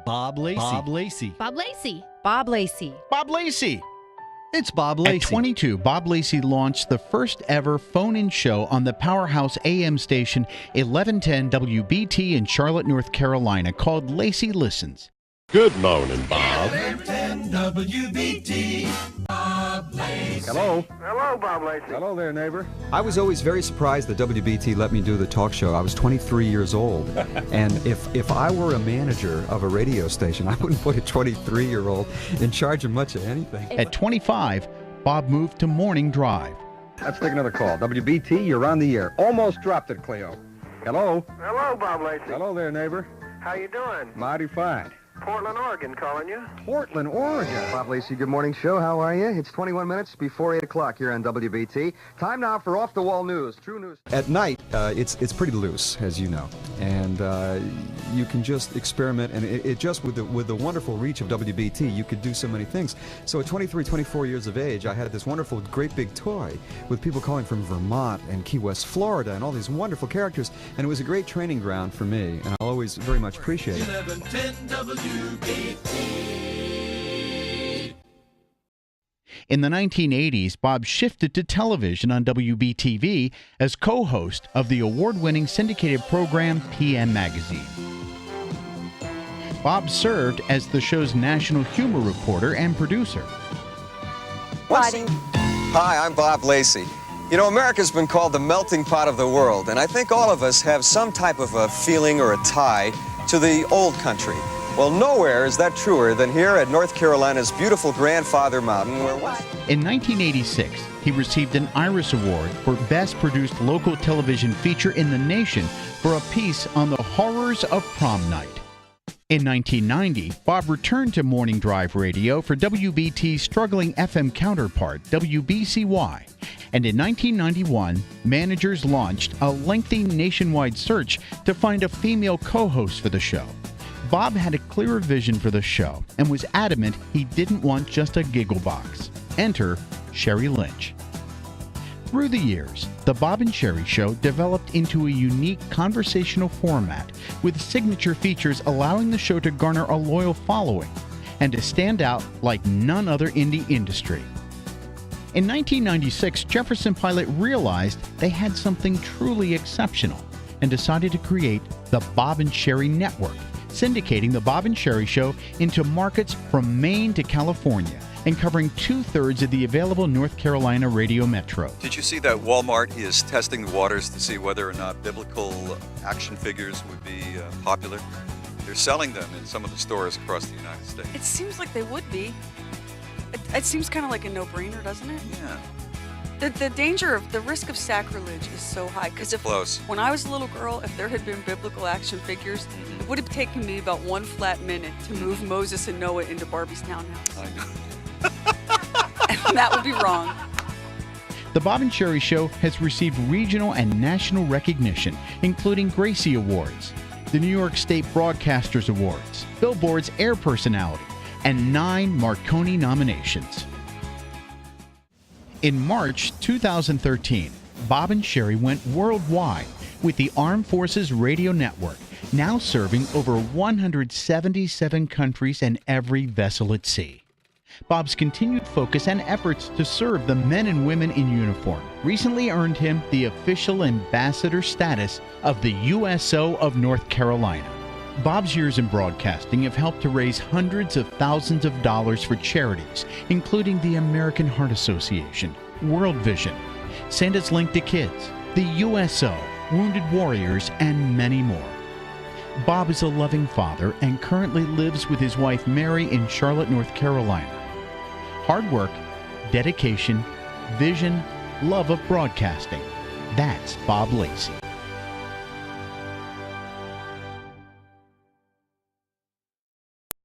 Bob Lacey. Bob Lacey. Bob Lacey. Bob Lacey. Bob Lacey. It's Bob Lacey. At 22, Bob Lacey launched the first ever phone-in show on the powerhouse AM station 1110 WBT in Charlotte, North Carolina, called Lacey Listens. Good morning, Bob. 1110 WBT, Bob Lacey. Hello. Hello, Bob Lacey. Hello there, neighbor. I was always very surprised that WBT let me do the talk show. I was 23 years old. And if I were a manager of a radio station, I wouldn't put a 23-year-old in charge of much of anything. At 25, Bob moved to Morning Drive. Let's take another call. WBT, you're on the air. Almost dropped it, Cleo. Hello. Hello, Bob Lacey. Hello there, neighbor. How you doing? Mighty fine. Portland, Oregon calling you. Portland, Oregon. Bob Lacey, good morning show. How are you? It's 21 minutes before 8 o'clock here on WBT. Time now for off-the-wall news. True news. At night, it's pretty loose, as you know, and you can just experiment. And it just with the wonderful reach of WBT, you could do so many things. So at 23, 24 years of age, I had this wonderful, great big toy with people calling from Vermont and Key West, Florida, and all these wonderful characters. And it was a great training ground for me, and I'll always very much appreciate it. 1110 WBT. In the 1980s, Bob shifted to television on WBTV as co-host of the award-winning syndicated program PM Magazine. Bob served as the show's national humor reporter and producer. Hi, I'm Bob Lacey. You know, America's been called the melting pot of the world, and I think all of us have some type of a feeling or a tie to the old country. Well, nowhere is that truer than here at North Carolina's beautiful Grandfather Mountain, where once... In 1986, he received an Iris Award for Best Produced Local Television Feature in the Nation for a piece on the horrors of prom night. In 1990, Bob returned to Morning Drive Radio for WBT's struggling FM counterpart, WBCY. And in 1991, managers launched a lengthy nationwide search to find a female co-host for the show. Bob had a clearer vision for the show and was adamant he didn't want just a giggle box. Enter Sherry Lynch. Through the years, the Bob and Sherry Show developed into a unique conversational format with signature features allowing the show to garner a loyal following and to stand out like none other in the industry. In 1996, Jefferson Pilot realized they had something truly exceptional and decided to create the Bob and Sherry Network, syndicating the Bob and Sherry Show into markets from Maine to California and covering 2/3 of the available North Carolina radio metro. Did you see that Walmart is testing the waters to see whether or not biblical action figures would be popular? They're selling them in some of the stores across the United States. It seems like they would be. It seems kind of like a no-brainer, doesn't it? Yeah. The danger of the risk of sacrilege is so high, because when I was a little girl, if there had been biblical action figures, it would have taken me about 1 flat minute to move Moses and Noah into Barbie's townhouse. I know. And that would be wrong. The Bob and Sherry Show has received regional and national recognition, including Gracie Awards, the New York State Broadcasters Awards, Billboard's Air Personality, and 9 Marconi nominations. In March 2013, Bob and Sherry went worldwide with the Armed Forces Radio Network, now serving over 177 countries and every vessel at sea. Bob's continued focus and efforts to serve the men and women in uniform recently earned him the official ambassador status of the USO of North Carolina. Bob's years in broadcasting have helped to raise hundreds of thousands of dollars for charities, including the American Heart Association, World Vision, Santa's Link to Kids, the USO, Wounded Warriors, and many more. Bob is a loving father and currently lives with his wife Mary in Charlotte, North Carolina. Hard work, dedication, vision, love of broadcasting. That's Bob Lacey.